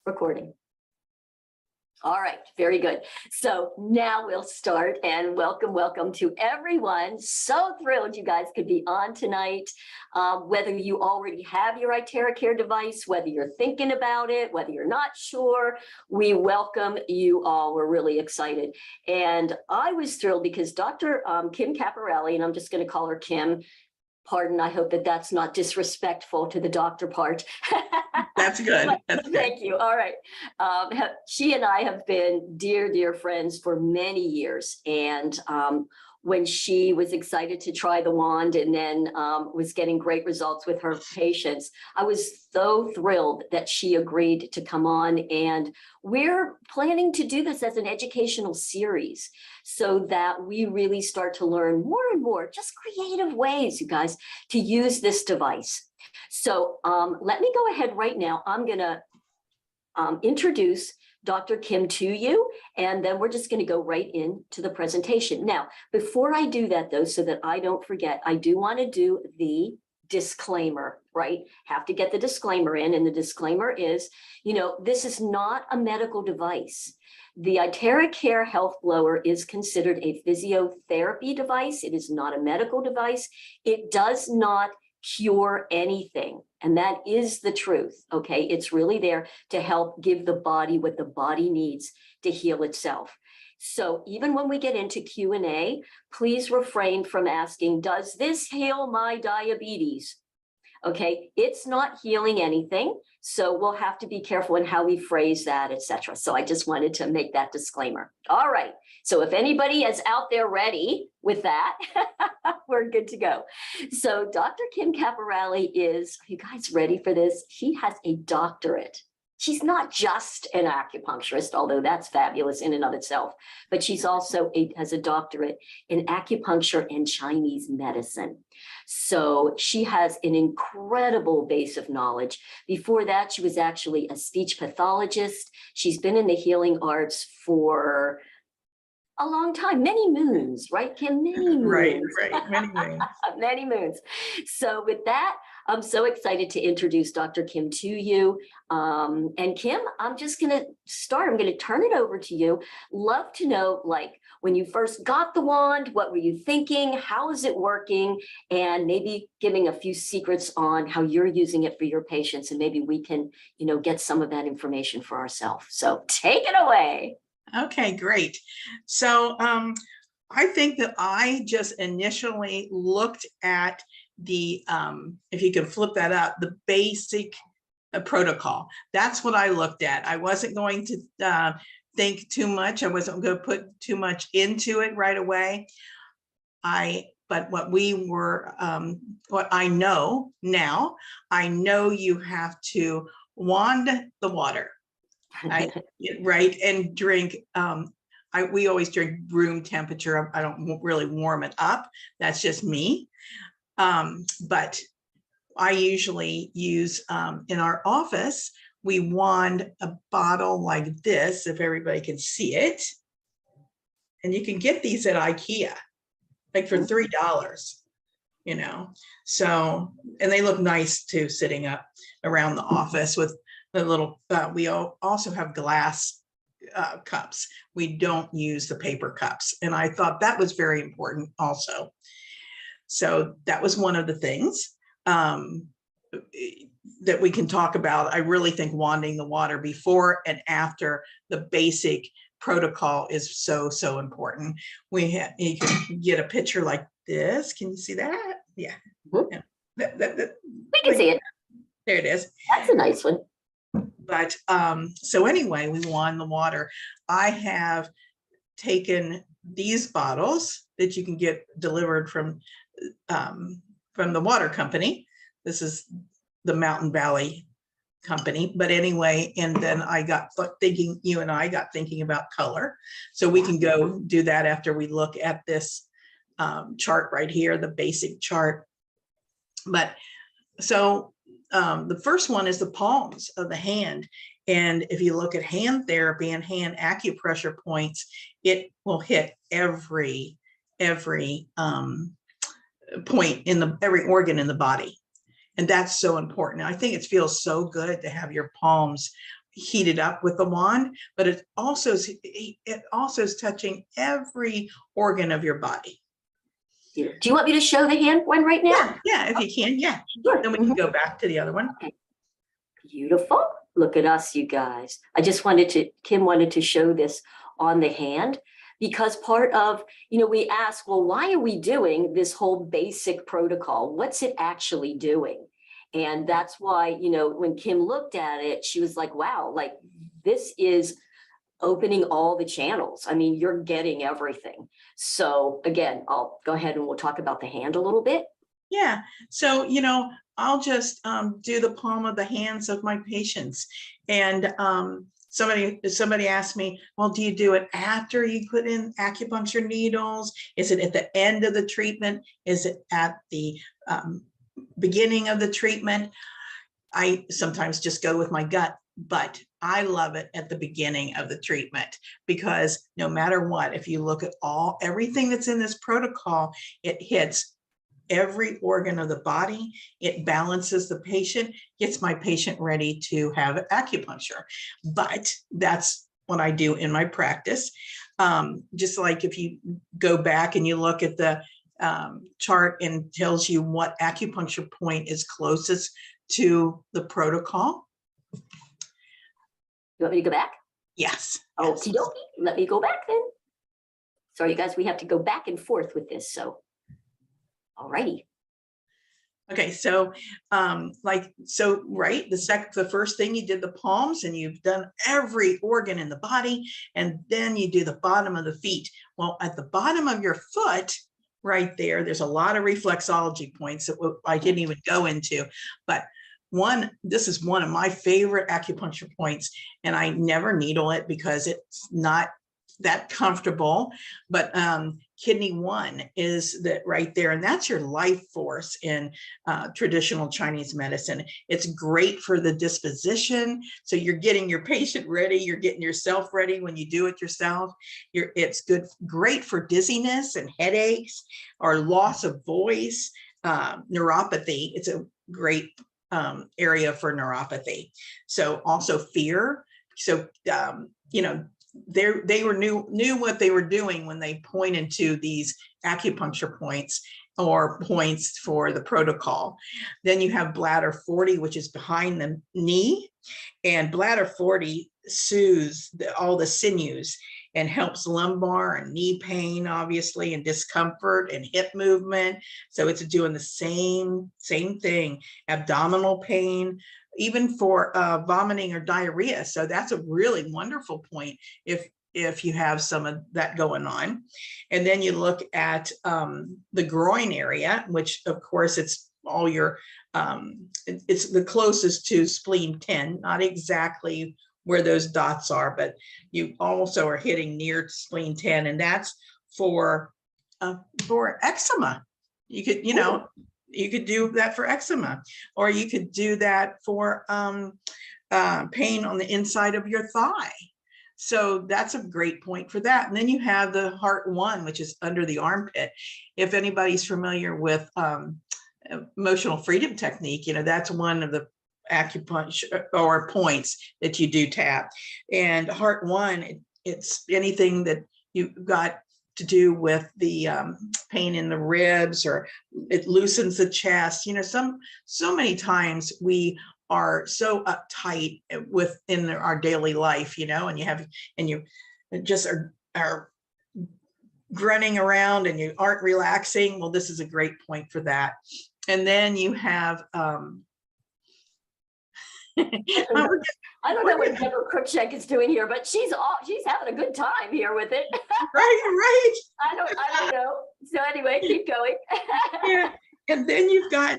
Recording. All right, very good. So now we'll start, and welcome to everyone. So thrilled you guys could be on tonight. Whether you already have your IteraCare device, whether you're thinking about it, whether you're not sure, we welcome you all. We're really excited. And I was thrilled because Dr. Kim Caporelli, and I'm just going to call her Kim. Pardon, I hope that that's not disrespectful to the doctor part. That's good. That's good. Thank you. All right. She and I have been dear friends for many years. And when she was excited to try the wand and then was getting great results with her patients, I was so thrilled that she agreed to come on. And we're planning to do this as an educational series so that we really start to learn more and more, just creative ways, you guys, to use this device. So let me go ahead right now. I'm going to introduce Dr. Kim to you, and then we're just going to go right into the presentation. Now, before I do that, though, so that I don't forget, I do want to do the disclaimer, right? Have to get the disclaimer in, and the disclaimer is, you know, this is not a medical device. The IteraCare health blower is considered a physiotherapy device. It is not a medical device. It does not cure anything. And that is the truth, okay? It's really there to help give the body what the body needs to heal itself. So even when we get into Q&A, please refrain from asking, does this heal my diabetes? Okay, it's not healing anything. So we'll have to be careful in how we phrase that, etc. So I just wanted to make that disclaimer. All right. So if anybody is out there ready with that, we're good to go. So Dr. Kim Caporelli is, are you guys ready for this? She has a doctorate. She's not just an acupuncturist, although that's fabulous in and of itself, but she's also has a doctorate in acupuncture and Chinese medicine. So she has an incredible base of knowledge. Before that, she was actually a speech pathologist. She's been in the healing arts for a long time, many moons, right, Kim? Many moons. Right, many moons. Many moons. So with that, I'm so excited to introduce Dr. Kim to you. And Kim, I'm just going to start. I'm going to turn it over to you. Love to know, like, when you first got the wand, what were you thinking? How is it working? And maybe giving a few secrets on how you're using it for your patients. And maybe we can, you know, get some of that information for ourselves. So take it away. Okay, great. So I think that I just initially looked at the, if you can flip that up, the basic protocol. That's what I looked at. I wasn't going to think too much. I wasn't going to put too much into it right away. But what we were, what I know now, I know you have to wand the water. Right, and drink. We always drink room temperature. I don't really warm it up. That's just me. But I usually use in our office, we wand a bottle like this, if everybody can see it. And you can get these at IKEA, like for $3, you know. So, and they look nice too, sitting up around the office with the little, we also have glass cups. We don't use the paper cups. And I thought that was very important also. So that was one of the things that we can talk about. I really think wanding the water before and after the basic protocol is so important. You can get a picture like this. Can you see that? Yeah. Mm-hmm. We can see it. There it is. That's a nice one. But so anyway, we wand the water. I have taken these bottles that you can get delivered from the water company. This is the Mountain Valley company. But anyway, and then I got thinking, you and I got thinking about color. So we can go do that after we look at this chart right here, the basic chart. But so the first one is the palms of the hand. And if you look at hand therapy and hand acupressure points, it will hit every point in every organ in the body. And that's so important. I think it feels so good to have your palms heated up with the wand, but it also is touching every organ of your body. Do you want me to show the hand one right now? Yeah, if you can, yeah. Sure. Then we can go back to the other one. Okay. Beautiful. Look at us, you guys. Kim wanted to show this on the hand because part of, we ask, well, why are we doing this whole basic protocol? What's it actually doing? And that's why, when Kim looked at it, she was like, wow, like this is opening all the channels. I mean, you're getting everything. So again, I'll go ahead and we'll talk about the hand a little bit. Yeah. So, I'll just do the palm of the hands of my patients. And somebody asked me, well, do you do it after you put in acupuncture needles? Is it at the end of the treatment? Is it at the beginning of the treatment? I sometimes just go with my gut, but I love it at the beginning of the treatment because no matter what, if you look at everything that's in this protocol, it hits every organ of the body. It balances the patient, gets my patient ready to have acupuncture. But that's what I do in my practice. Just like if you go back and you look at the chart and tells you what acupuncture point is closest to the protocol. You want me to go back? Yes. Okie dokie. Let me go back then. Sorry, you guys, we have to go back and forth with this. So, all righty. Okay, so right, the first thing you did the palms and you've done every organ in the body, and then you do the bottom of the feet. Well, at the bottom of your foot, right there's a lot of reflexology points that I didn't even go into, but this is one of my favorite acupuncture points, and I never needle it because it's not that comfortable, but kidney 1 is that right there, and that's your life force in traditional Chinese medicine. It's great for the disposition, so you're getting your patient ready, you're getting yourself ready when you do it yourself. It's great for dizziness and headaches or loss of voice, neuropathy. It's a great area for neuropathy. So also fear. So they knew what they were doing when they pointed to these acupuncture points or points for the protocol. Then you have bladder 40, which is behind the knee, and bladder 40 soothes all the sinews and helps lumbar and knee pain, obviously, and discomfort and hip movement. So it's doing the same thing, abdominal pain, even for vomiting or diarrhea. So that's a really wonderful point if you have some of that going on. And then you look at the groin area, which of course it's all your, it's the closest to spleen 10, not exactly where those dots are, but you also are hitting near spleen 10, and that's for eczema. You could, you could do that for eczema, or you could do that for pain on the inside of your thigh. So that's a great point for that. And then you have the heart 1, which is under the armpit. If anybody's familiar with emotional freedom technique, that's one of the acupuncture or points that you do tap. And heart 1, it's anything that you've got to do with the pain in the ribs, or it loosens the chest. So many times we are so uptight within our daily life, and you just are grunting around and you aren't relaxing. Well, this is a great point for that. And then you have I don't know what Deborah Cruikshank is doing here, but she's having a good time here with it. Right. I don't know. So anyway, keep going. Yeah. And then you've got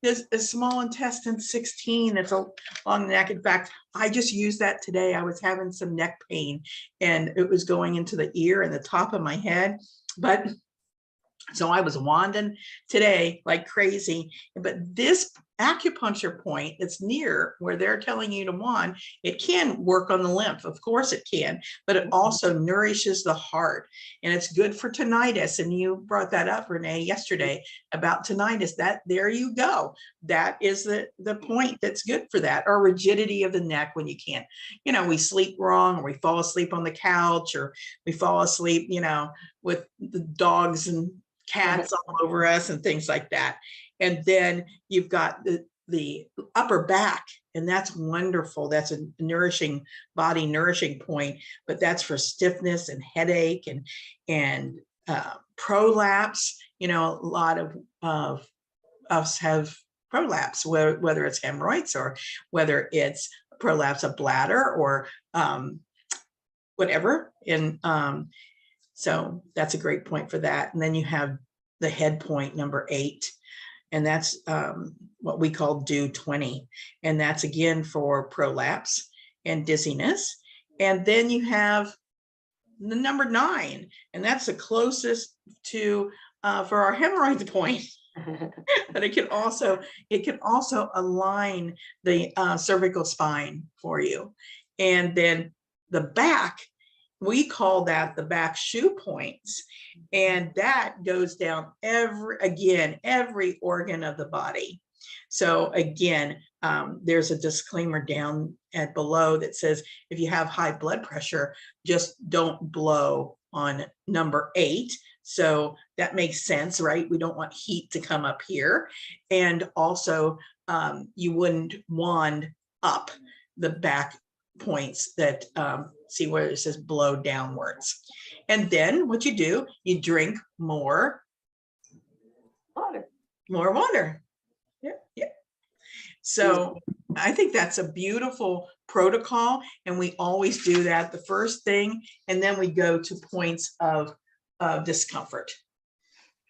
there's a small intestine 16 that's along the neck. In fact, I just used that today. I was having some neck pain and it was going into the ear and the top of my head. So I was wanding today like crazy. But this acupuncture point that's near where they're telling you to wand, it can work on the lymph. Of course it can, but it also nourishes the heart, and it's good for tinnitus. And you brought that up, Renee, yesterday about tinnitus. That there you go. That is the point that's good for that. Or rigidity of the neck when you can't, we sleep wrong, or we fall asleep on the couch, or we fall asleep, with the dogs and cats all over us and things like that. And then you've got the upper back, and that's wonderful. That's a nourishing body, nourishing point, but that's for stiffness and headache and prolapse. A lot of us have prolapse, whether it's hemorrhoids or whether it's prolapse of bladder or whatever. And so that's a great point for that. And then you have the head point, number 8. And that's what we call do 20. And that's again for prolapse and dizziness. And then you have the number 9, and that's the closest to for our hemorrhoids point. But it can also align the cervical spine for you. And then the back, we call that the back shoe points, and that goes down every organ of the body. So again, there's a disclaimer down at below that says if you have high blood pressure, just don't blow on number 8. So that makes sense, right? We don't want heat to come up here. And also you wouldn't wand up the back points that see where it says blow downwards. And then what you do, you drink more water. Yeah. So I think that's a beautiful protocol, and we always do that the first thing, and then we go to points of discomfort.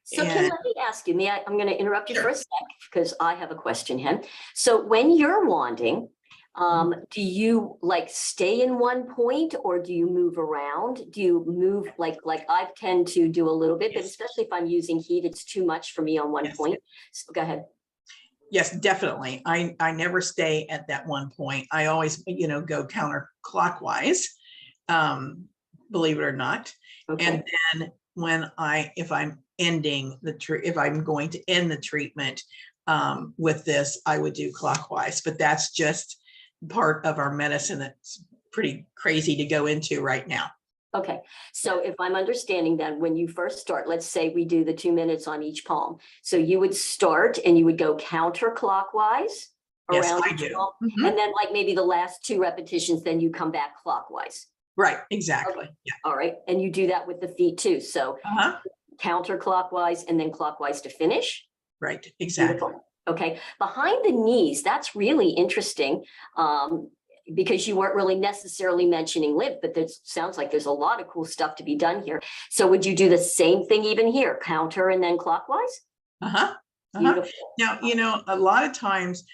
So Kim, let me ask you, I'm going to interrupt you for a sec because I have a question, Hen. So when you're wanding, do you stay in one point, or do you move around? Do you move like I tend to do a little bit, but especially if I'm using heat, it's too much for me on one point. So go ahead. Yes, definitely. I never stay at that one point. I always, go counterclockwise, believe it or not. Okay. And then if I'm going to end the treatment with this, I would do clockwise, but that's just part of our medicine that's pretty crazy to go into right now. Okay, so if I'm understanding that when you first start, let's say we do the 2 minutes on each palm. So you would start and you would go counterclockwise around each palm, and then maybe the last 2 repetitions, then you come back clockwise. Right, exactly. Okay. Yeah. All right, and you do that with the feet too. So counterclockwise and then clockwise to finish. Right, exactly. Beautiful. Okay, behind the knees, that's really interesting. Because you weren't really necessarily mentioning lymph, but there sounds like there's a lot of cool stuff to be done here. So would you do the same thing even here, counter and then clockwise? Now, a lot of times,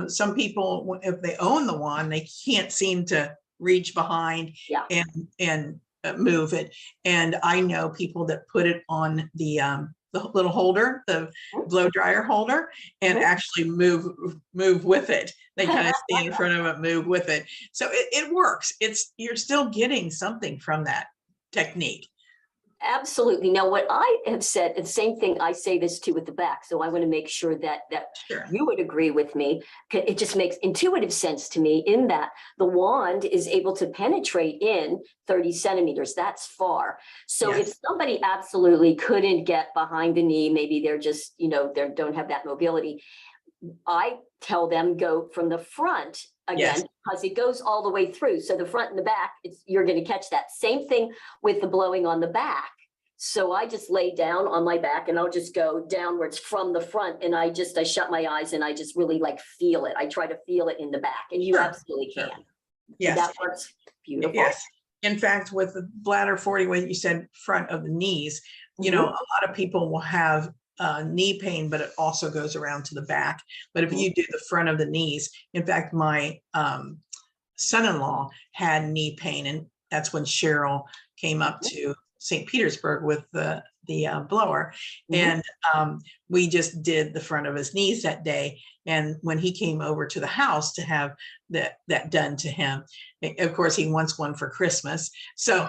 some people, if they own the wand, they can't seem to reach behind and move it. And I know people that put it on the little holder, the blow dryer holder, and actually move with it. They kind of stand in front of it, move with it. So it works. You're still getting something from that technique. Absolutely. Now, what I have said, the same thing, I say this too with the back. So I want to make sure that you would agree with me. It just makes intuitive sense to me in that the wand is able to penetrate in 30 centimeters. That's far. So if somebody absolutely couldn't get behind the knee, maybe they're just, they don't have that mobility, I tell them go from the front again, because it goes all the way through. So the front and the back, you're going to catch that. Same thing with the blowing on the back. So I just lay down on my back and I'll just go downwards from the front, and I shut my eyes and I just really feel it. I try to feel it in the back, and you absolutely can. Yes. That works beautiful. Yes. In fact, with the bladder 40, when you said front of the knees, a lot of people will have knee pain, but it also goes around to the back. But if you do the front of the knees, in fact, my son-in-law had knee pain, and that's when Cheryl came up to St. Petersburg with the blower. Mhm. And we just did the front of his knees that day. And when he came over to the house to have that done to him, of course, he wants one for Christmas. So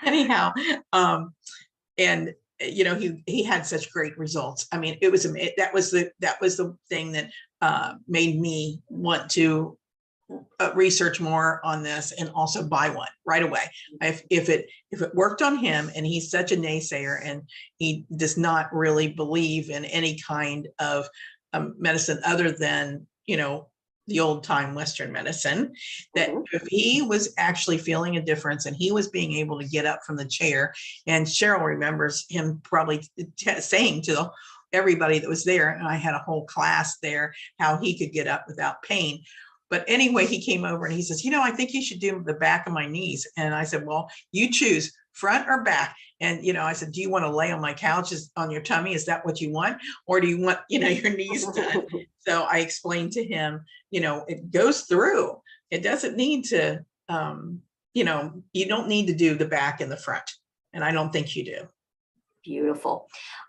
anyhow, and he had such great results. I mean, that was the thing that made me want to research more on this and also buy one right away. If it worked on him, and he's such a naysayer and he does not really believe in any kind of medicine other than the old time Western medicine, that if he was actually feeling a difference and he was being able to get up from the chair, and Cheryl remembers him probably saying to everybody that was there, and I had a whole class there, how he could get up without pain. But anyway, he came over and he says, I think you should do the back of my knees. And I said, well, you choose front or back. And, I said, do you want to lay on my couch on your tummy? Is that what you want? Or do you want, your knees done? So I explained to him, it goes through. It doesn't need to, you don't need to do the back and the front. And I don't think you do. Beautiful.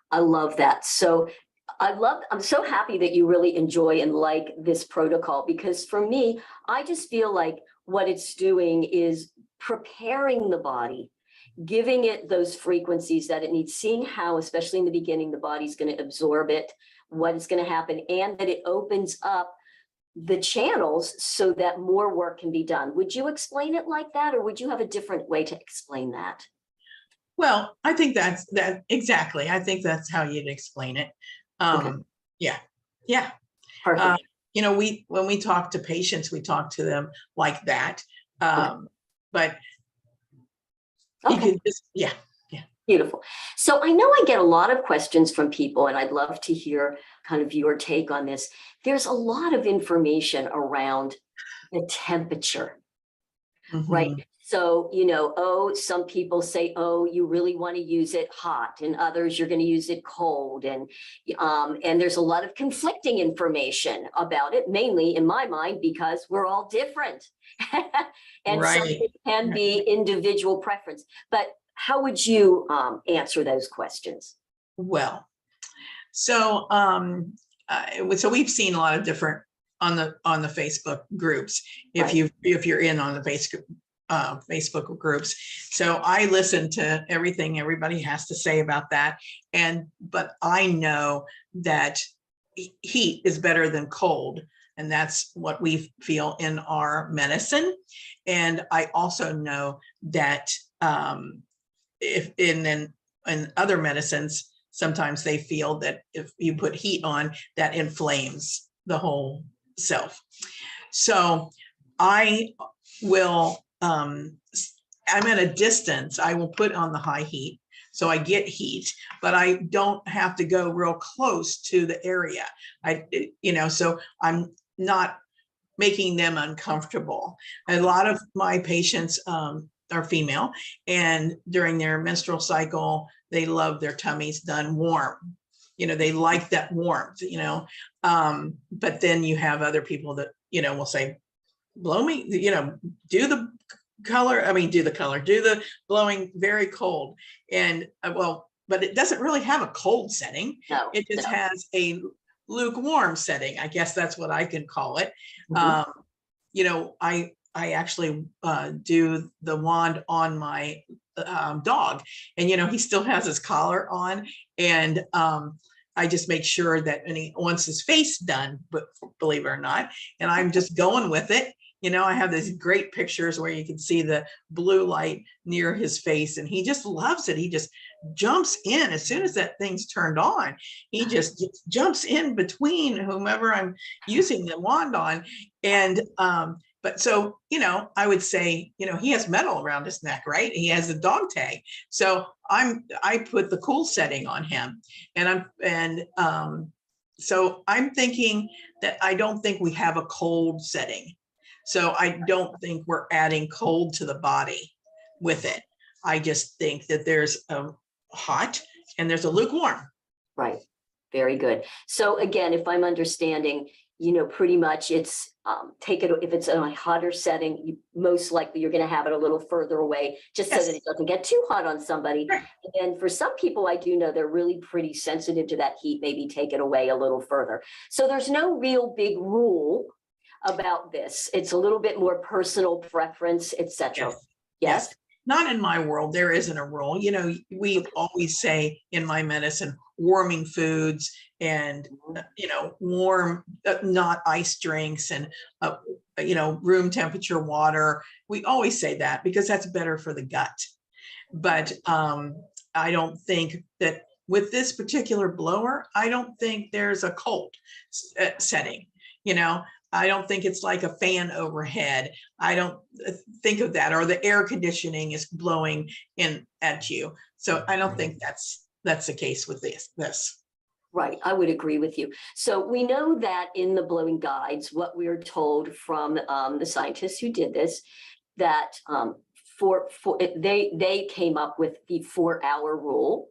I love that. So I'm so happy that you really enjoy and like this protocol, because for me, I just feel like what it's doing is preparing the body, giving it those frequencies that it needs, seeing how, especially in the beginning, the body's going to absorb it, what is going to happen, and that it opens up the channels so that more work can be done. Would you explain it like that, or would you have a different way to explain that? Well, I think that's exactly. I think that's how you'd explain it. Okay. Yeah. Perfect. When we talk to patients, we talk to them like that. But you can just, yeah. Beautiful. So I know I get a lot of questions from people, and I'd love to hear kind of your take on this. There's a lot of information around the temperature, right? So, some people say, you really want to use it hot, and others you're going to use it cold. And there's a lot of conflicting information about it, mainly in my mind, because we're all different. And right. So it can be individual preference. But how would you answer those questions? Well, so so we've seen a lot of different on the Facebook groups. If you're in on the Facebook groups. So I listen to everything everybody has to say about that. But I know that heat is better than cold. And that's what we feel in our medicine. And I also know that if in other medicines, sometimes they feel that if you put heat on, that inflames the whole self. So I will, I'm at a distance, I will put on the high heat, so I get heat, but I don't have to go real close to the area. So I'm not making them uncomfortable. A lot of my patients are female, and during their menstrual cycle, they love their tummies done warm. They like that warmth, but then you have other people that, will say, blow me, do the blowing very cold. And but it doesn't really have a cold setting. No, it just has a lukewarm setting. I guess that's what I can call it. I actually do the wand on my dog, and he still has his collar on, and I just make sure that when he wants his face done, but believe it or not, and I'm just going with it. I have these great pictures where you can see the blue light near his face, and he just loves it. He just jumps in as soon as that thing's turned on. He just jumps in between whomever I'm using the wand on. And but so, I would say, he has metal around his neck, right? He has a dog tag. So I put the cool setting on him, so I'm thinking that I don't think we have a cold setting. So I don't think we're adding cold to the body with it. I just think that there's a hot and there's a lukewarm. Right. Very good. So again, if I'm understanding, pretty much it's take it, if it's in a hotter setting, most likely you're going to have it a little further away, just so that it doesn't get too hot on somebody. Right. And for some people, I do know they're really pretty sensitive to that heat, maybe take it away a little further. So there's no real big rule about this. It's a little bit more personal preference, etc. Yes. Yes. Not in my world, there isn't a rule. We always say in my medicine, warming foods and, warm, not ice drinks and, room temperature water. We always say that because that's better for the gut. But I don't think that with this particular blower, I don't think there's a cold setting, I don't think it's like a fan overhead. I don't think of that, or the air conditioning is blowing in at you. So I don't think that's the case with this. Right, I would agree with you. So we know that in the blowing guides, what we're told from the scientists who did this, that they came up with the 4-hour rule.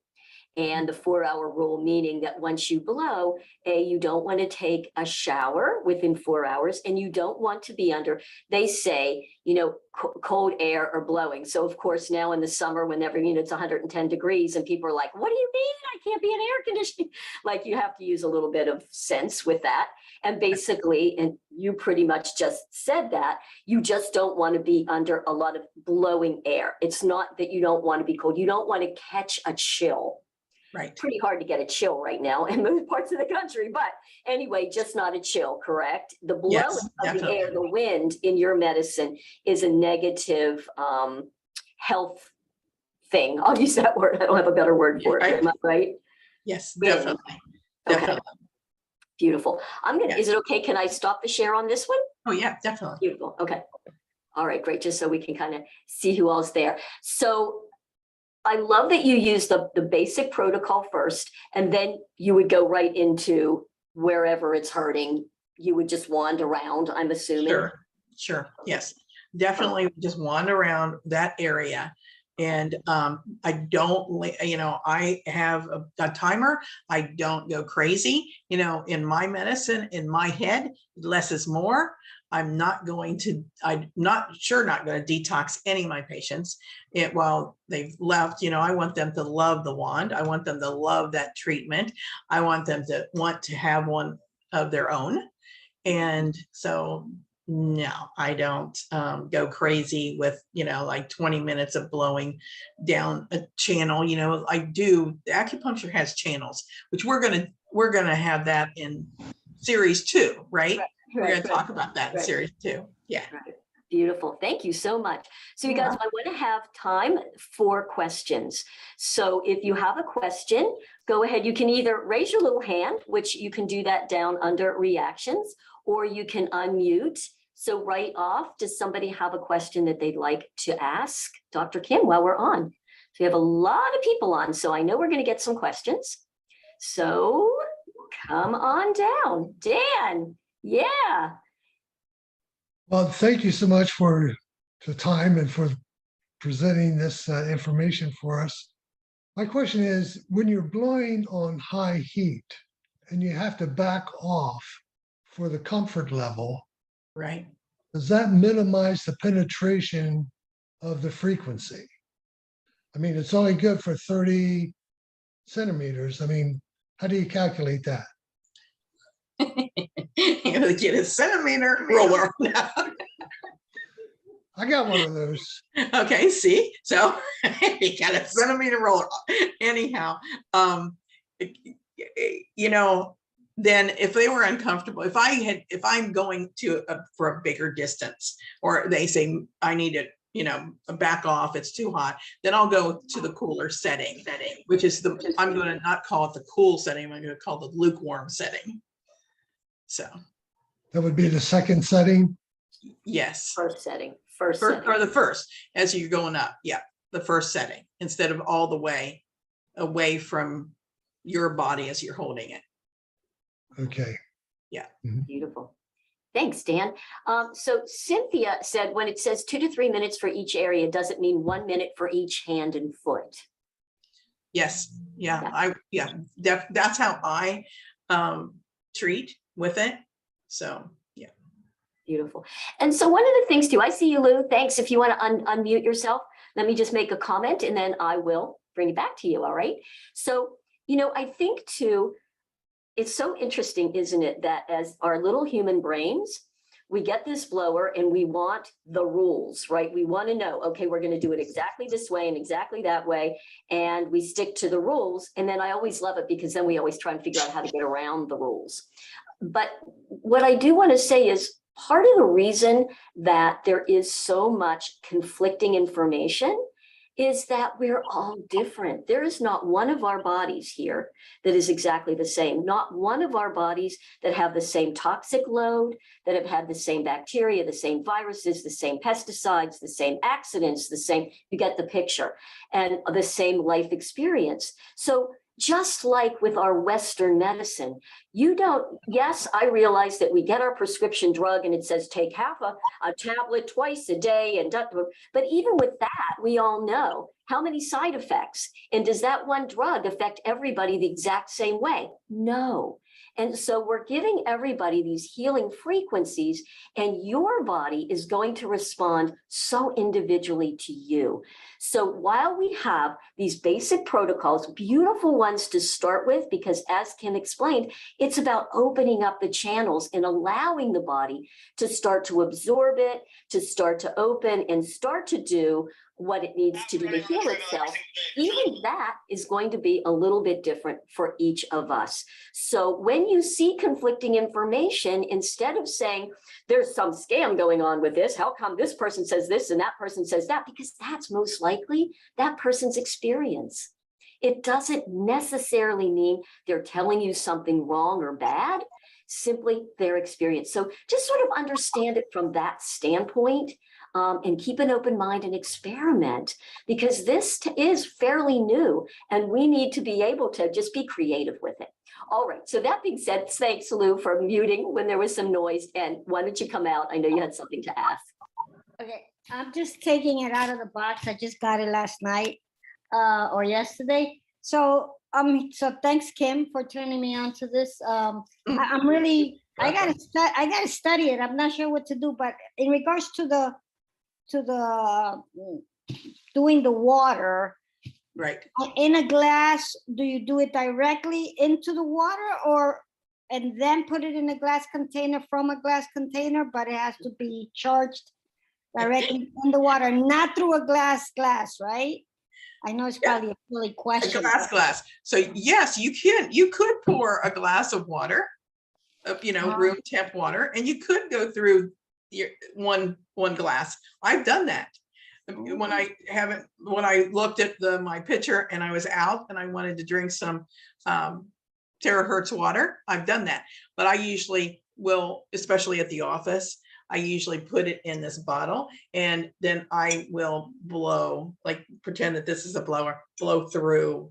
And the 4-hour rule, meaning that once you blow, you don't want to take a shower within 4 hours, and you don't want to be under, they say, cold air or blowing. So of course, now in the summer, whenever, it's 110 degrees and people are like, what do you mean I can't be in air conditioning? Like, you have to use a little bit of sense with that. And basically, and you pretty much just said that, you just don't want to be under a lot of blowing air. It's not that you don't want to be cold. You don't want to catch a chill. Right. Pretty hard to get a chill right now in most parts of the country, but anyway, just not a chill, correct? The blowing of the air, the wind in your medicine is a negative health thing. I'll use that word. I don't have a better word for it. Am I right? Yes, Wind. definitely. Okay. Definitely. Beautiful. Is it okay? Can I stop the share on this one? Oh yeah, definitely. Beautiful. Okay. All right, great. Just so we can kind of see who else there. So I love that you use the basic protocol first, and then you would go right into wherever it's hurting. You would just wander around, I'm assuming. Sure. Yes, definitely just wander around that area. And I don't, I have a timer. I don't go crazy. In my medicine, in my head, less is more. I'm not going to detox any of my patients while they've left. I want them to love the wand. I want them to love that treatment. I want them to want to have one of their own. And so, no, I don't go crazy with, like 20 minutes of blowing down a channel. I do, the acupuncture has channels, which we're going to have that in series 2, right? We're going to talk about that in series 2. Yeah. Right. Beautiful. Thank you so much. So you guys, I want to have time for questions. So if you have a question, go ahead. You can either raise your little hand, which you can do that down under reactions, or you can unmute. So right off, does somebody have a question that they'd like to ask Dr. Kim while we're on? So we have a lot of people on, so I know we're going to get some questions. So come on down. Dan. Yeah. Well, thank you so much for the time and for presenting this information for us. My question is, when you're blowing on high heat and you have to back off for the comfort level, right? Does that minimize the penetration of the frequency? I mean, it's only good for 30 centimeters. I mean, how do you calculate that? You gotta get a centimeter roller. I got one of those. Okay, see, so you got a centimeter roller. Anyhow, then if they were uncomfortable, if I'm going to for a bigger distance, or they say I need it, back off, it's too hot, then I'll go to the cooler setting, which is I'm going to not call it the cool setting, I'm going to call it the lukewarm setting. So that would be the second setting. Yes. First setting. Or the first, as you're going up. Yeah. The first setting, instead of all the way away from your body as you're holding it. Okay. Yeah. Beautiful. Thanks, Dan. So Cynthia said, when it says 2 to 3 minutes for each area, does it mean 1 minute for each hand and foot? Yes. Yeah. That's how I treat with it. So, yeah. Beautiful. And so one of the things too, I see you, Lou. Thanks. If you want to unmute yourself, let me just make a comment and then I will bring it back to you. All right. So, I think too, it's so interesting, isn't it, that as our little human brains, we get this blower and we want the rules, right? We want to know, okay, we're going to do it exactly this way and exactly that way. And we stick to the rules. And then I always love it because then we always try and figure out how to get around the rules. But what I do want to say is part of the reason that there is so much conflicting information is that we're all different. There is not one of our bodies here that is exactly the same. Not one of our bodies that have the same toxic load, that have had the same bacteria, the same viruses, the same pesticides, the same accidents, you get the picture, and the same life experience. So just like with our Western medicine, yes, I realize that we get our prescription drug and it says take half a tablet twice a day. But even with that, we all know how many side effects. And does that one drug affect everybody the exact same way? No. And so we're giving everybody these healing frequencies, and your body is going to respond so individually to you. So while we have these basic protocols, beautiful ones to start with, because as Kim explained, it's about opening up the channels and allowing the body to start to absorb it, to start to open and start to do what it needs to do to heal itself. Even that is going to be a little bit different for each of us. So when you see conflicting information, instead of saying there's some scam going on with this, how come this person says this and that person says that? Because that's most likely that person's experience. It doesn't necessarily mean they're telling you something wrong or bad, simply their experience. So just sort of understand it from that standpoint. And keep an open mind and experiment, because this is fairly new and we need to be able to just be creative with it. All right. So that being said, thanks, Lou, for muting when there was some noise. And why don't you come out? I know you had something to ask. Okay, I'm just taking it out of the box. I just got it last night or yesterday. So thanks, Kim, for turning me on to this. I'm really, I gotta study it. I'm not sure what to do, but in regards to the doing the water, Right. in a glass, do you do it directly into the water and then put it in a glass container from a glass container, but it has to be charged directly in the water, not through a glass, right? I know it's probably a silly question. A glass. So yes, you could pour a glass of water, room temp water, and you could go through your one glass. I've done that. When I looked at my picture and I was out and I wanted to drink some terahertz water, I've done that. But I usually will, especially at the office, I usually put it in this bottle and then I will blow, like pretend that this is a blower, blow through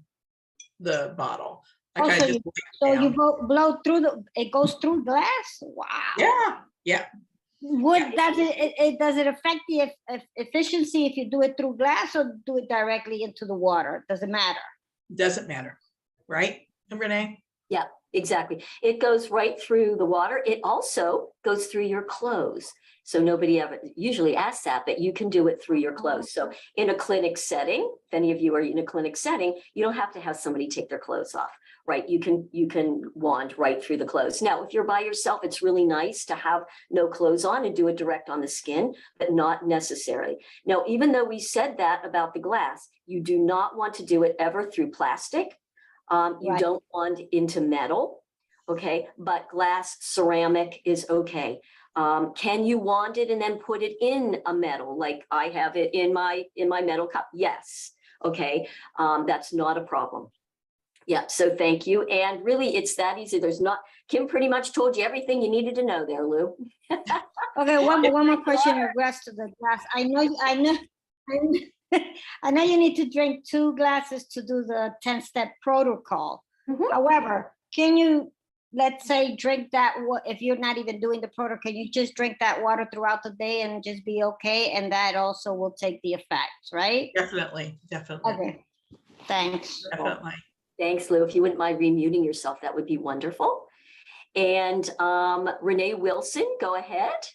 the bottle. You blow through it goes through glass? Wow. Yeah. Does it affect the efficiency if you do it through glass or do it directly into the water? Does it matter? Doesn't matter, right, Renee? Yeah, exactly. It goes right through the water. It also goes through your clothes. So nobody ever usually asks that, but you can do it through your clothes. So in a clinic setting, if any of you are in a clinic setting, you don't have to have somebody take their clothes off, right? You can wand right through the clothes. Now, if you're by yourself, it's really nice to have no clothes on and do it direct on the skin, but not necessarily. Now, even though we said that about the glass, you do not want to do it ever through plastic. You don't want into metal, okay? But glass, ceramic is okay. Can you wand it and then put it in a metal? Like I have it in my metal cup. Yes. Okay. That's not a problem. Yeah. So thank you. And really it's that easy. Kim pretty much told you everything you needed to know there, Lou. Okay. One more question in regards to the glass. I know you need to drink 2 glasses to do the 10-step protocol. Mm-hmm. However, can you, let's say, drink that, if you're not even doing the protocol, can you just drink that water throughout the day and just be okay? And that also will take the effects, right? Definitely. Okay, thanks. Definitely. Thanks, Lou. If you wouldn't mind remuting yourself, that would be wonderful. And Renee Wilson, go ahead.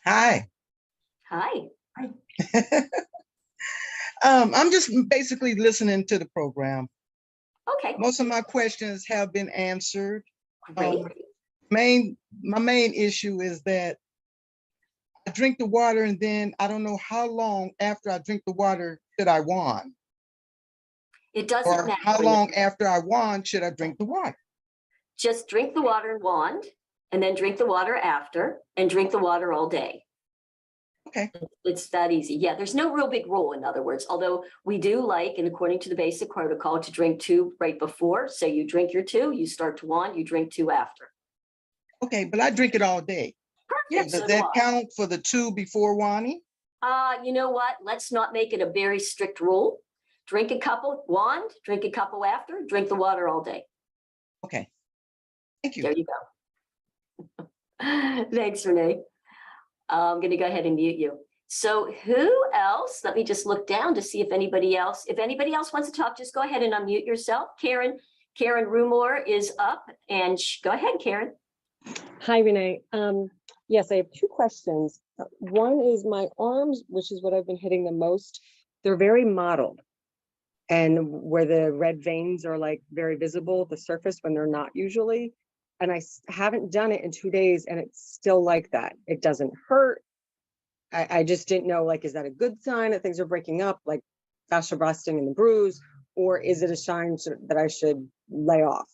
Hi. Hi. I'm just basically listening to the program. Okay, Most of my questions have been answered. great. My main issue is that I drink the water and then I don't know how long after I drink the water should I wand, It doesn't or matter. how long after I wand should I drink the water? Just drink the water and wand, and then drink the water after, and drink the water all day. Okay. It's that easy. Yeah, there's no real big rule, in other words, although we do like, and according to the basic protocol, to drink 2 right before. So you drink your 2, you start to wand, you drink 2 after. Okay, but I drink it all day. Perfect. Does So that do I. count for the 2 before wanding? You know what? Let's not make it a very strict rule. Drink a couple, wand, drink a couple after, drink the water all day. Okay. Thank you. There you go. Thanks, Renee. I'm going to go ahead and mute you. So who else? Let me just look down to see if anybody else wants to talk, just go ahead and unmute yourself. Karen Rumor is up, and go ahead, Karen. Hi, Renee. Yes, I have 2 questions. One is my arms, which is what I've been hitting the most. They're very mottled, and where the red veins are like very visible at the surface when they're not usually. And I haven't done it in 2 days, and it's still like that. It doesn't hurt. I just didn't know, like, is that a good sign that things are breaking up, like fascia busting and the bruise, or is it a sign that I should lay off?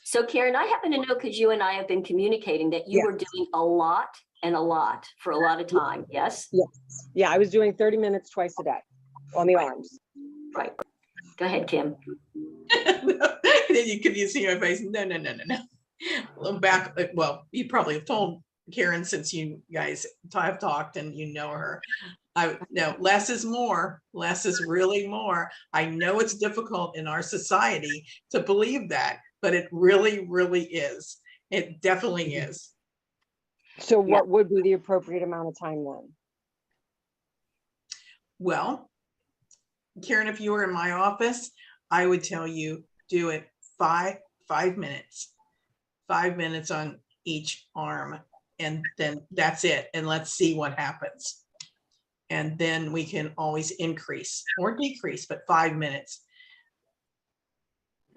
So Karen, I happen to know, because you and I have been communicating, that you were doing a lot for a lot of time, yes? Yes. Yeah, I was doing 30 minutes twice a day on the arms. Right. Go ahead, Kim. Then you see my face. No. Back, well, you probably have told Karen, since you guys have talked and you know her. No, less is more. Less is really more. I know it's difficult in our society to believe that, but it really, really is. It definitely is. So what would be the appropriate amount of time then? Well, Karen, if you were in my office, I would tell you do it 5 minutes. 5 minutes on each arm, and then that's it. And let's see what happens. And then we can always increase or decrease, but 5 minutes.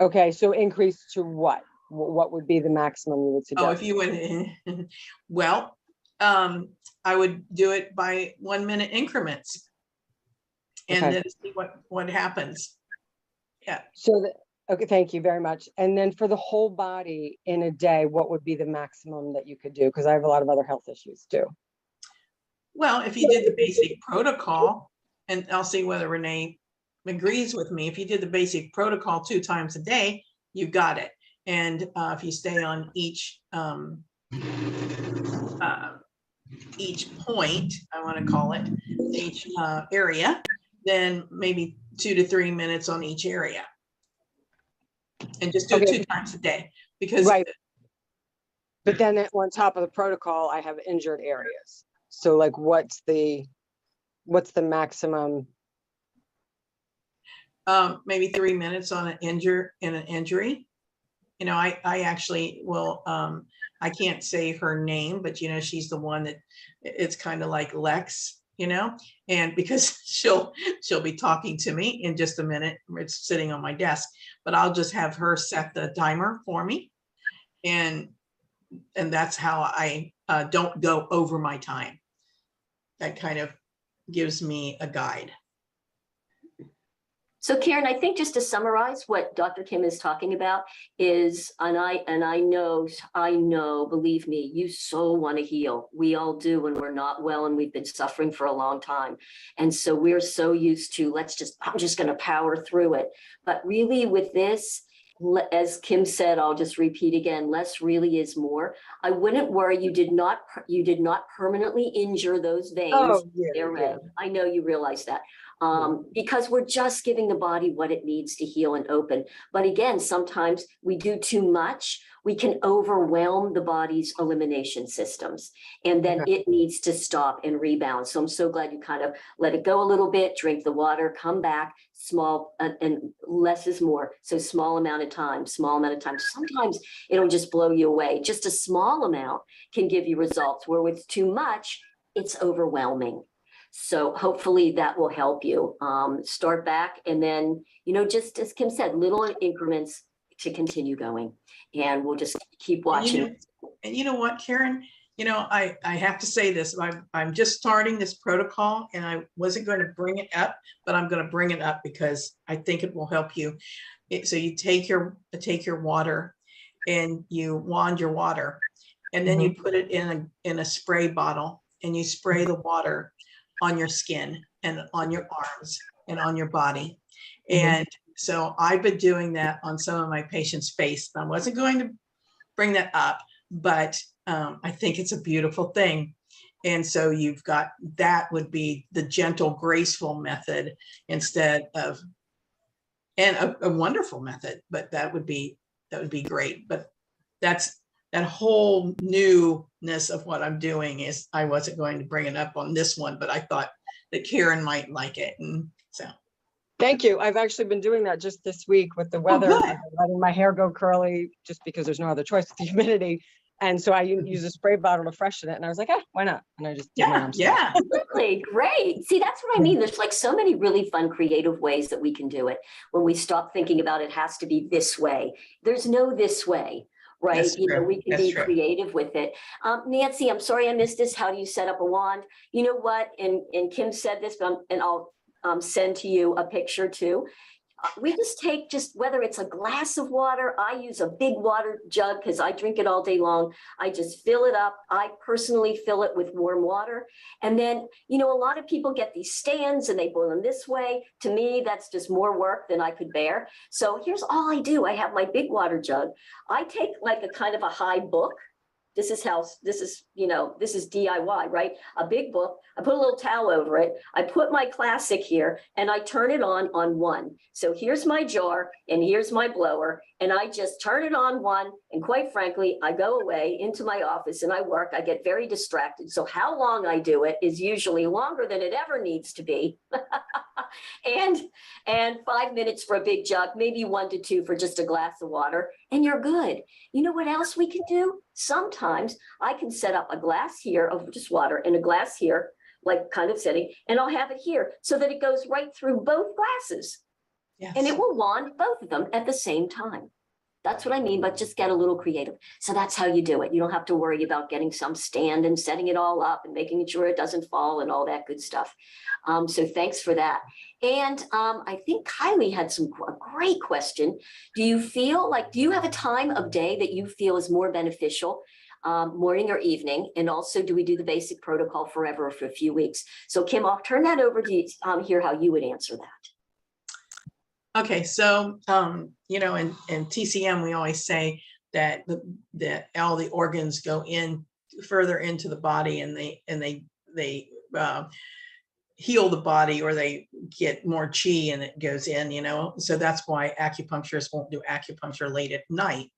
Okay, so increase to what? What would be the maximum you would suggest? Oh, if you would, well, I would do it by 1 minute increments, and then see what happens. Yeah. So okay, thank you very much. And then for the whole body in a day, what would be the maximum that you could do? Because I have a lot of other health issues too. Well, if you did the basic protocol, and I'll see whether Renee agrees with me, if you did the basic protocol 2 times a day, you've got it. And if you stay on each point, I want to call it, each area, then maybe 2 to 3 minutes on each area. And just do it 2 times a day, because But then on top of the protocol, I have injured areas. So like, what's the maximum? Maybe 3 minutes on an injury. You know, I actually will, I can't say her name, but you know, she's the one that it's kind of like Lex, you know, and because she'll be talking to me in just a minute. It's sitting on my desk, but I'll just have her set the timer for me. And that's how I don't go over my time. That kind of gives me a guide. So Karen, I think just to summarize what Dr. Kim is talking about is, and I know, believe me, you so want to heal. We all do when we're not well and we've been suffering for a long time. And so we're so used to, I'm just going to power through it. But really with this, as Kim said, I'll just repeat again, less really is more. I wouldn't worry. You did not permanently injure those veins. Oh, yeah, they're red. I know you realize that. Because we're just giving the body what it needs to heal and open. But again, sometimes we do too much, we can overwhelm the body's elimination systems. And then it needs to stop and rebound. So I'm so glad you kind of let it go a little bit, drink the water, come back, small, and less is more. So small amount of time, small amount of time. Sometimes it'll just blow you away. Just a small amount can give you results, where with too much, it's overwhelming. So hopefully that will help you start back. And then, just as Kim said, little increments to continue going. And we'll just keep watching. And you know what, Karen? I have to say this. I'm just starting this protocol, and I wasn't going to bring it up, but I'm going to bring it up because I think it will help you. So you take your water and you wand your water, and then you put it in a spray bottle, and you spray the water on your skin and on your arms and on your body. And so I've been doing that on some of my patients' face. I wasn't going to bring that up, but I think it's a beautiful thing. And so you've got, that would be the gentle, graceful method instead of, and a wonderful method, but that would be great. But that's, that whole newness of what I'm doing is, I wasn't going to bring it up on this one, but I thought that Karen might like it. And so. Thank you. I've actually been doing that just this week with the weather. good. I've been letting my hair go curly just because there's no other choice with the humidity. And so I use a spray bottle to freshen it. And I was like, why not? And I just did my arms. Yeah. Really great. See, that's what I mean. There's like so many really fun, creative ways that we can do it when we stop thinking about it has to be this way. There's no this way. Right. That's true. We can That's be true. creative with it. Nancy, I'm sorry I missed this. How do you set up a wand? You know what? And Kim said this, but and I'll send to you a picture too. We just take whether it's a glass of water. I use a big water jug because I drink it all day long. I just fill it up. I personally fill it with warm water. And then, a lot of people get these stands and they boil them this way. To me, that's just more work than I could bear. So here's all I do. I have my big water jug. I take like a kind of a high book. This is DIY, right? A big book. I put a little towel over it. I put my classic here and I turn it on one. So here's my jar and here's my blower. And I just turn it on one. And quite frankly, I go away into my office and I work. I get very distracted. So how long I do it is usually longer than it ever needs to be. and 5 minutes for a big jug, maybe 1 to 2 for just a glass of water, and you're good. You know what else we can do? Sometimes I can set up a glass here of just water and a glass here, like kind of setting, and I'll have it here so that it goes right through both glasses. Yes. And it will wand both of them at the same time. That's what I mean, but just get a little creative. So that's how you do it. You don't have to worry about getting some stand and setting it all up and making sure it doesn't fall and all that good stuff. So thanks for that. And I think Kylie had a great question. Do you have a time of day that you feel is more beneficial, morning or evening? And also, do we do the basic protocol forever or for a few weeks? So Kim, I'll turn that over to you, hear how you would answer that. Okay, so in TCM we always say that all the organs go in further into the body, and they heal the body, or they get more chi and it goes in. So that's why acupuncturists won't do acupuncture late at night.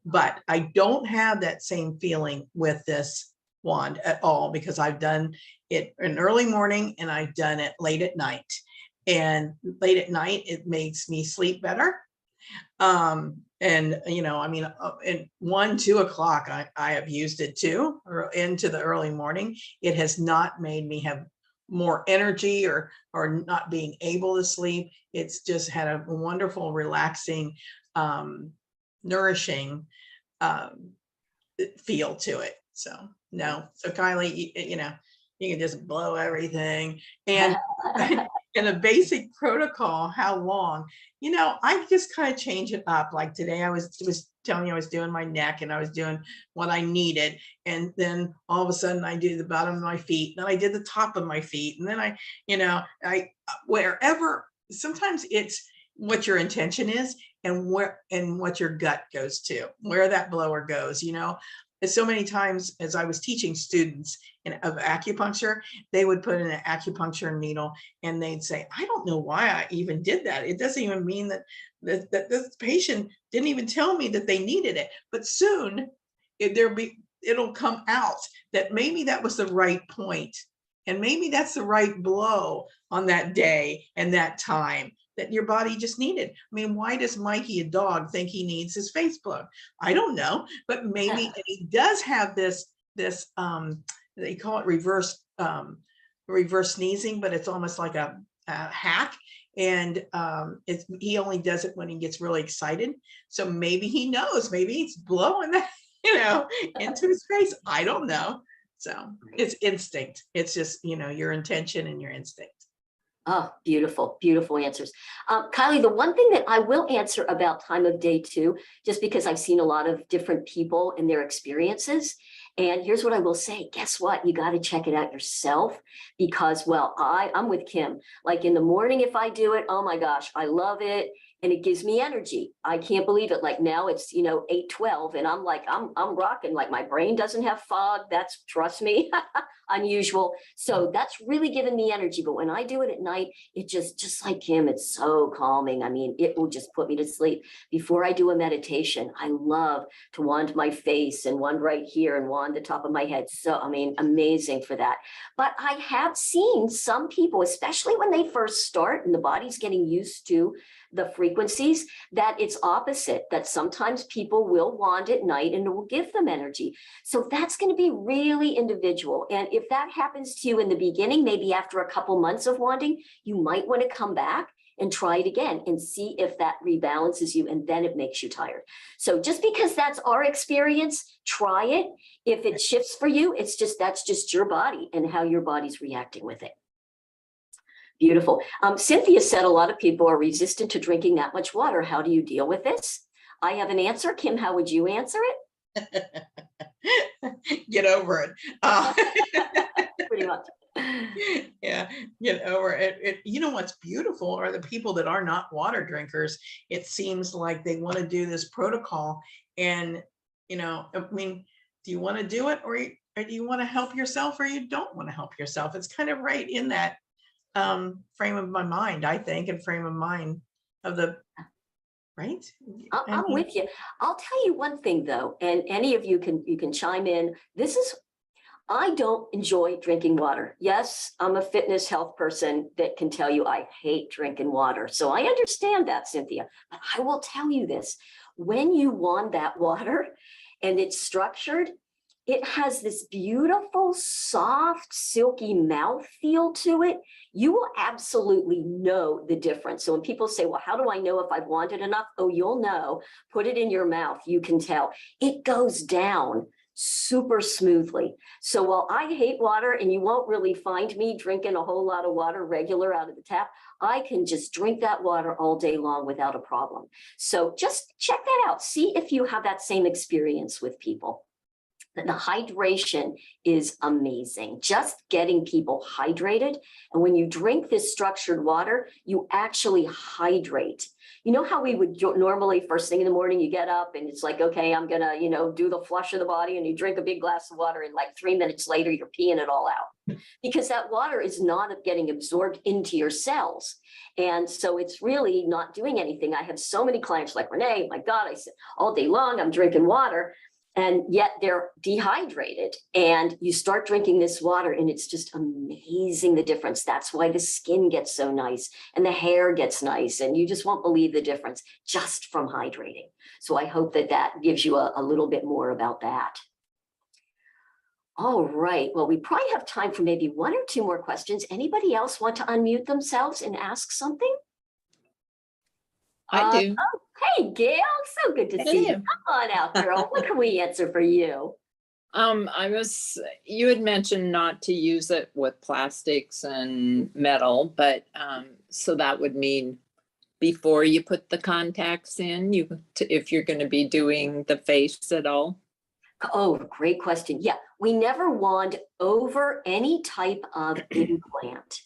But I don't have that same feeling with this wand at all, because I've done it in early morning and I've done it late at night. And late at night, it makes me sleep better. And in 1, 2 o'clock, I have used it too, or into the early morning. It has not made me have more energy or not being able to sleep. It's just had a wonderful, relaxing, nourishing feel to it. So Kylie, you can just blow everything. And in a basic protocol, how long? I just kind of change it up. Like today, I was telling you I was doing my neck and I was doing what I needed. And then all of a sudden I do the bottom of my feet. Then I did the top of my feet. And then I wherever, sometimes it's what your intention is and what your gut goes to, where that blower goes. so many times as I was teaching students of acupuncture, they would put in an acupuncture needle and they'd say, I don't know why I even did that. It doesn't even mean that this patient didn't even tell me that they needed it. But soon it'll come out that maybe that was the right point. And maybe that's the right blow on that day and that time that your body just needed. I mean, why does Mikey, a dog, think he needs his face plug? I don't know, but maybe and he does have this, they call it reverse sneezing, but it's almost like a hack. And he only does it when he gets really excited. So maybe he knows, maybe he's blowing that, into his face. I don't know. So it's instinct. It's just, your intention and your instinct. Oh, beautiful, beautiful answers. Kylie, the one thing that I will answer about time of day too, just because I've seen a lot of different people and their experiences. And here's what I will say. Guess what? You got to check it out yourself because, well, I'm with Kim. Like in the morning, if I do it, oh my gosh, I love it. And it gives me energy. I can't believe it. Like now it's, 8:12 and I'm like, I'm rocking, like my brain doesn't have fog. That's, trust me, unusual. So that's really giving me energy. But when I do it at night, it just like Kim, it's so calming. I mean, it will just put me to sleep. Before I do a meditation, I love to wand my face and wand right here and wand the top of my head. So, I mean, amazing for that. But I have seen some people, especially when they first start and the body's getting used to the frequencies, that it's opposite, that sometimes people will wand at night and it will give them energy. So that's going to be really individual. And if that happens to you in the beginning, maybe after a couple months of wanding, you might want to come back and try it again and see if that rebalances you and then it makes you tired. So just because that's our experience, try it. If it shifts for you, that's just your body and how your body's reacting with it. Beautiful. Cynthia said a lot of people are resistant to drinking that much water. How do you deal with this? I have an answer. Kim, how would you answer it? Get over it. Pretty much. Yeah, get over it. What's beautiful are the people that are not water drinkers. It seems like they want to do this protocol and, I mean, do you want to do it or do you want to help yourself or you don't want to help yourself? It's kind of right in that frame of my mind, I think, and frame of mind of the, right? I'm with you. I'll tell you one thing though, and any of you can chime in. I don't enjoy drinking water. Yes, I'm a fitness health person that can tell you I hate drinking water. So I understand that, Cynthia, but I will tell you this. When you want that water and it's structured, it has this beautiful, soft, silky mouth feel to it. You will absolutely know the difference. So when people say, well, how do I know if I've wanted enough? Oh, you'll know. Put it in your mouth. You can tell. It goes down super smoothly. So while I hate water and you won't really find me drinking a whole lot of water regular out of the tap, I can just drink that water all day long without a problem. So just check that out. See if you have that same experience with people. The hydration is amazing. Just getting people hydrated. And when you drink this structured water, you actually hydrate. You know how we would normally first thing in the morning, you get up and it's like, okay, I'm going to, do the flush of the body and you drink a big glass of water and like 3 minutes later, you're peeing it all out because that water is not getting absorbed into your cells. And so it's really not doing anything. I have so many clients like, Renee, my God, I said all day long, I'm drinking water. And yet they're dehydrated and you start drinking this water and it's just amazing the difference. That's why the skin gets so nice and the hair gets nice and you just won't believe the difference just from hydrating. So I hope that gives you a little bit more about that. All right, well, we probably have time for maybe 1 or 2 more questions. Anybody else want to unmute themselves and ask something? I do. Hey, Gail, so good to see you. Come on out, girl. What can we answer for you? You had mentioned not to use it with plastics and metal, but so that would mean before you put the contacts in, if you're going to be doing the face at all. Oh, great question. Yeah, we never wand over any type of implant.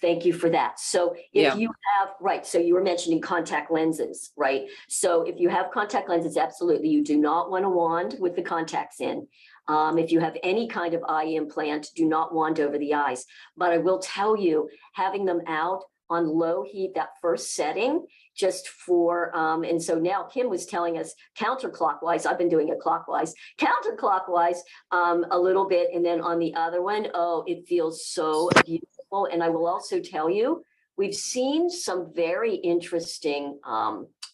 Thank you for that. So Yeah. if you have, right, so you were mentioning contact lenses, right? So if you have contact lenses, absolutely, you do not want a wand with the contacts in. If you have any kind of eye implant, do not wand over the eyes. But I will tell you, having them out on low heat, that first setting, just for, and so now Kim was telling us counterclockwise, I've been doing it clockwise, counterclockwise a little bit, and then on the other one, oh, it feels so beautiful. And I will also tell you, we've seen some very interesting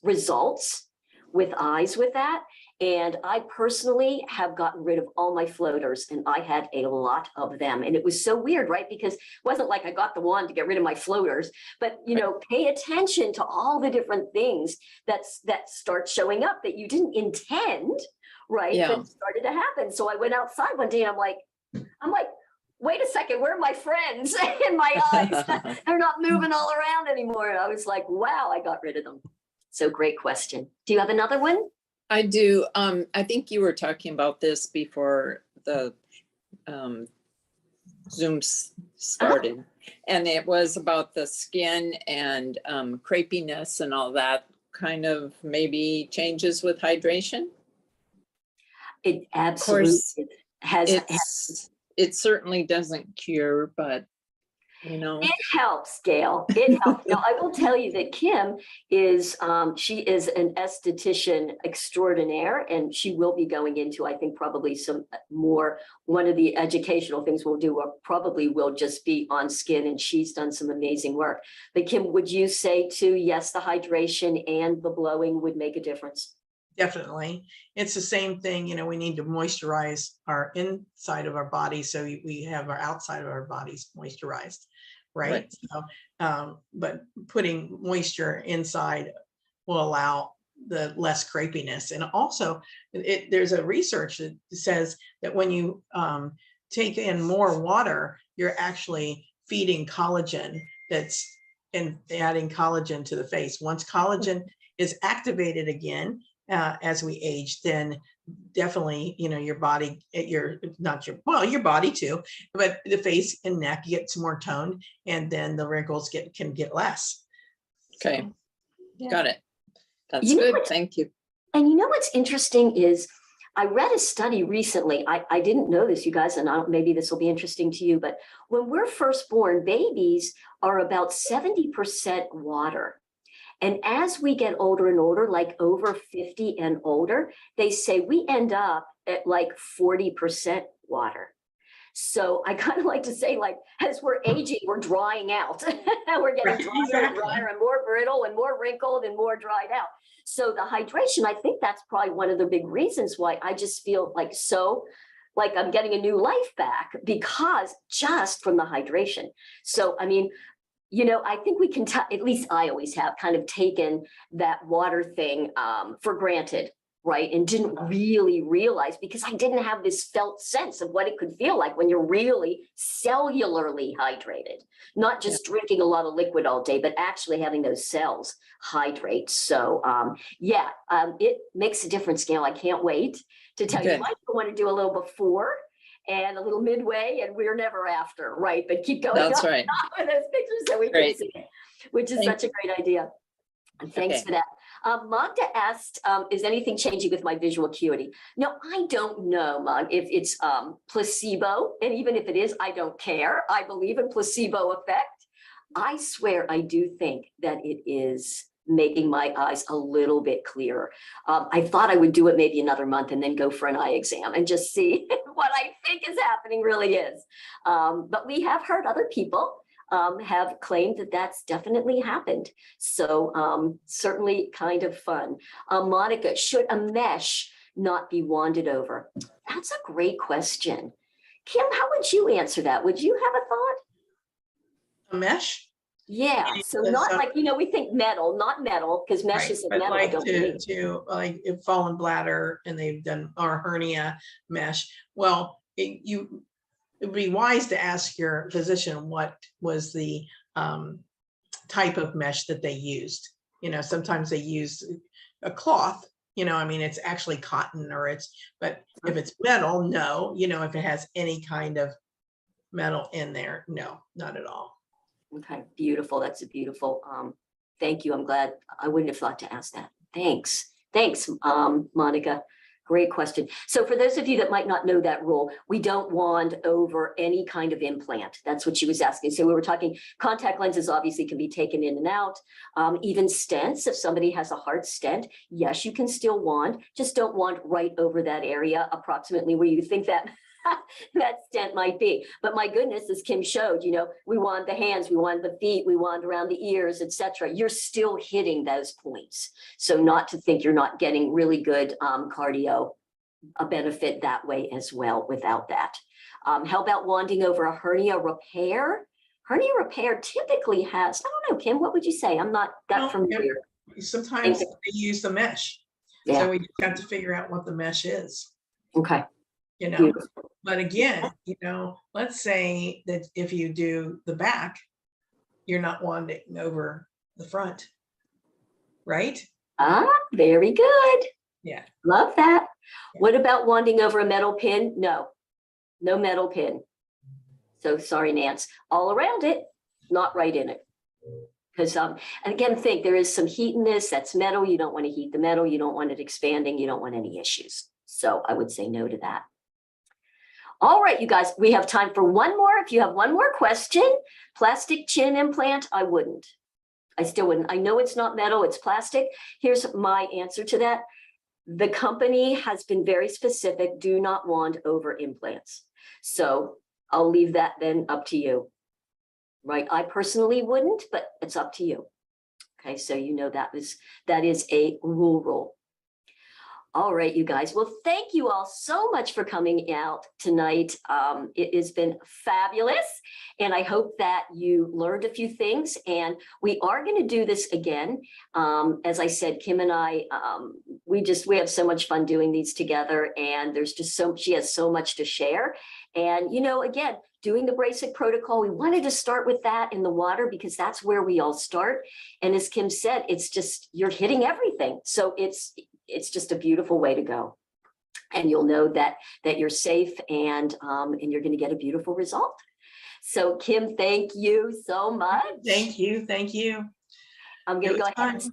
results with eyes with that. And I personally have gotten rid of all my floaters, and I had a lot of them. And it was so weird, right? Because it wasn't like I got the wand to get rid of my floaters, but you know, pay attention to all the different things that start showing up that you didn't intend, right? Yeah. But it started to happen. So I went outside one day and I'm like, wait a second, where are my friends in my eyes? They're not moving all around anymore. And I was like, wow, I got rid of them. So great question. Do you have another one? I do. I think you were talking about this before the Zoom started, and it was about the skin and crepiness and all that kind of maybe changes with hydration. It Of absolutely course, has. it certainly doesn't cure, but you know, It helps, Gail. It helps. Now, I will tell you that Kim is, she is an esthetician extraordinaire, and she will be going into, I think, probably some more, one of the educational things we'll do probably will just be on skin, and she's done some amazing work. But Kim, would you say too, yes, the hydration and the blowing would make a difference? Definitely. It's the same thing, you know, we need to moisturize our inside of our body so we have our outside of our bodies moisturized, right? So, but putting moisture inside will allow the less crepiness. And also, there's a research that says that when you take in more water, you're actually feeding collagen and adding collagen to the face. Once collagen is activated again, as we age, then definitely, you know, your body, your body too, but the face and neck gets more toned, and then the wrinkles can get less. okay, So, yeah. got it. That's You know good. what- Thank you. And you know what's interesting is I read a study recently. I didn't know this, you guys, and maybe this will be interesting to you, but when we're first born, babies are about 70% water. And as we get older and older, like over 50 and older, they say we end up at like 40% water. So I kind of like to say, like, as we're aging, we're drying out. We're getting drier and drier and more brittle and more wrinkled and more dried out. So the hydration, I think that's probably one of the big reasons why I just feel like like I'm getting a new life back, because just from the hydration. So, I mean, you know, I think we can, at least I always have kind of taken that water thing for granted, right? And didn't really realize, because I didn't have this felt sense of what it could feel like when you're really cellularly hydrated, not just drinking a lot of liquid all day, but actually having those cells hydrate. So it makes a difference, Gail. I can't wait to tell you. Good. You might want to do a little before and a little midway, and we're never after, right? But keep going. That's right. With those pictures so we can Great. see it, which is Thank such a great idea. And thanks Okay. for that. Magda asked, is anything changing with my visual acuity? No, I don't know, Mag, if it's placebo. And even if it is, I don't care. I believe in placebo effect. I swear I do think that it is making my eyes a little bit clearer. I thought I would do it maybe another month and then go for an eye exam and just see what I think is happening really is. But we have heard other people have claimed that that's definitely happened. So certainly kind of fun. Monica, should a mesh not be wanded over? That's a great question. Kim, how would you answer that? Would you have a thought? A mesh? Yeah, so Yeah, not so- like, you know, we think metal, not metal, because mesh Right, is a but metal, I like don't believe. to like if fallen bladder and they've done or hernia mesh. Well, it would be wise to ask your physician what was the type of mesh that they used. You know, sometimes they use a cloth. You know, I mean, it's actually cotton but if it's metal, no. You know, if it has any kind of metal in there, no, not at all. Okay, beautiful. That's a beautiful, thank you. I'm glad. I wouldn't have thought to ask that. Thanks. Thanks, Monica. Great question. So for those of you that might not know that rule, we don't wand over any kind of implant. That's what she was asking. So we were talking contact lenses obviously can be taken in and out. Even stents, if somebody has a heart stent, yes, you can still wand, just don't wand right over that area approximately where you think that that stent might be. But my goodness, as Kim showed, we wand the hands, we wand the feet, we wand around the ears, etc. You're still hitting those points. So not to think you're not getting really good cardio, a benefit that way as well without that. How about wanding over a hernia repair? Hernia repair typically has, I don't know, Kim, what would you say? I'm not that Well, familiar. Sometimes they use the mesh. So Yeah, we just have to figure out what the mesh is, okay, you know. beautiful. But again, let's say that if you do the back, you're not wanding over the front, right? Ah, very good. Yeah. Love that. What about wanding over a metal pin? No, no metal pin. So sorry, Nance, all around it, not right in it. Because, and again, think there is some heat in this, that's metal. You don't want to heat the metal. You don't want it expanding. You don't want any issues. So I would say no to that. All right, you guys, we have time for one more. If you have one more question, plastic chin implant, I wouldn't. I still wouldn't. I know it's not metal, it's plastic. Here's my answer to that. The company has been very specific, do not wand over implants. So I'll leave that then up to you. Right, I personally wouldn't, but it's up to you. Okay, so that is a rule. All right, you guys. Well, thank you all so much for coming out tonight. It has been fabulous. And I hope that you learned a few things. And we are going to do this again. As I said, Kim and I, we have so much fun doing these together. And there's just she has so much to share. And, again, doing the basic protocol, we wanted to start with that in the water because that's where we all start. And as Kim said, it's just, you're hitting everything. So it's just a beautiful way to go. And you'll know that you're safe and you're going to get a beautiful result. So Kim, thank you so much. Thank you. Thank you. I'm going to go ahead and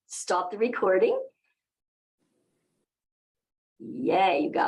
stop the recording. Yay, you guys.